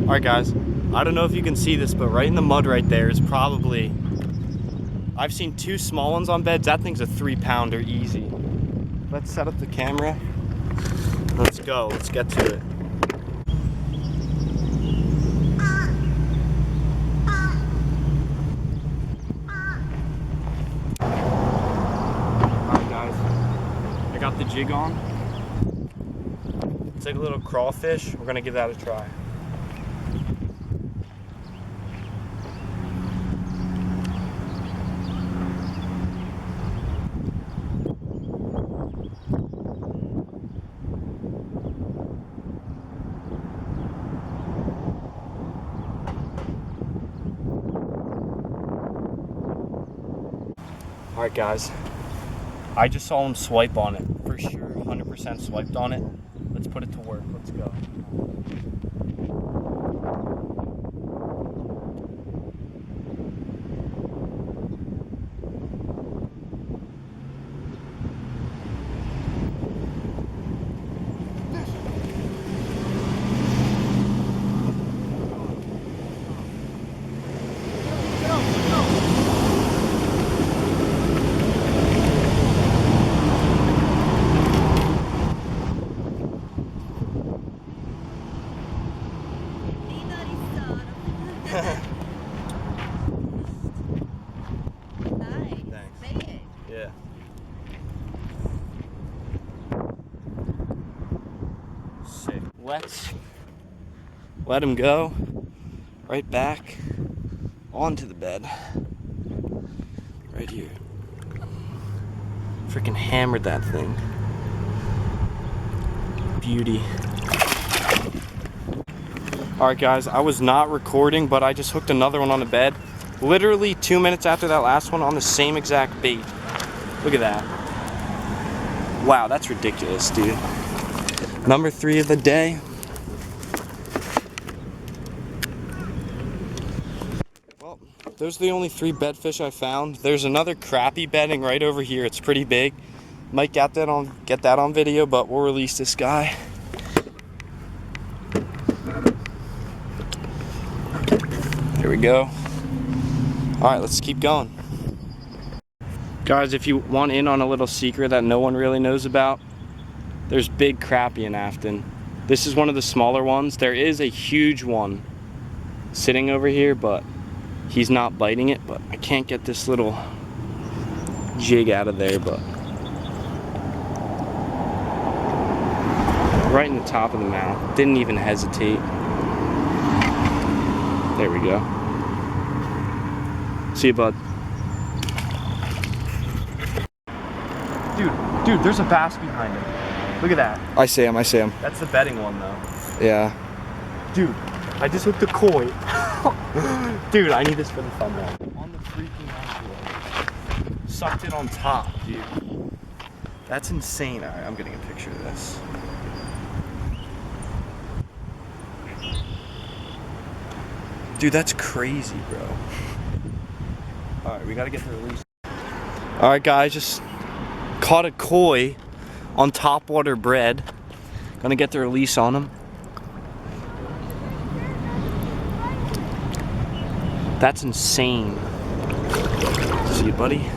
Alright guys, I don't know if you can see this, but right in the mud right there is probably, I've seen 2 small ones on beds. That thing's a 3-pounder easy. Let's set up the camera. Let's go, let's get to it. Alright guys, I got the jig on. It's like a little crawfish. We're gonna give that a try. Alright guys, I just saw him swipe on it. For sure, 100% swiped on it. Let's put it to work, let's go. Thanks. Yeah. Sick. Let's let him go right back onto the bed. Right here. Freaking hammered that thing. Beauty. Alright guys, I was not recording, but I just hooked another one on the bed. Literally 2 minutes after that last one on the same exact bait. Look at that. Wow, that's ridiculous, dude. Number 3 of the day. Well, those are the only 3 bedfish I found. There's another crappie bedding right over here. It's pretty big. Might get that on video, but we'll release this guy. Here we go. Alright, let's keep going. Guys, if you want in on a little secret that no one really knows about, there's big crappie in Afton. This is one of the smaller ones. There is a huge one sitting over here, but he's not biting it. But I can't get this little jig out of there, but right in the top of the mouth. Didn't even hesitate. There we go. See you, bud. Dude, there's a bass behind him. Look at that. I see him. That's the bedding one, though. Yeah. Dude, I just hooked a koi. Dude, I need this for the thumbnail. On the freaking outdoor. Sucked it on top, dude. That's insane. All right, I'm getting a picture of this. Dude, that's crazy, bro. Alright, we gotta get the release. Alright guys, just caught a koi on topwater bread. Gonna get the release on him. That's insane. See you, buddy.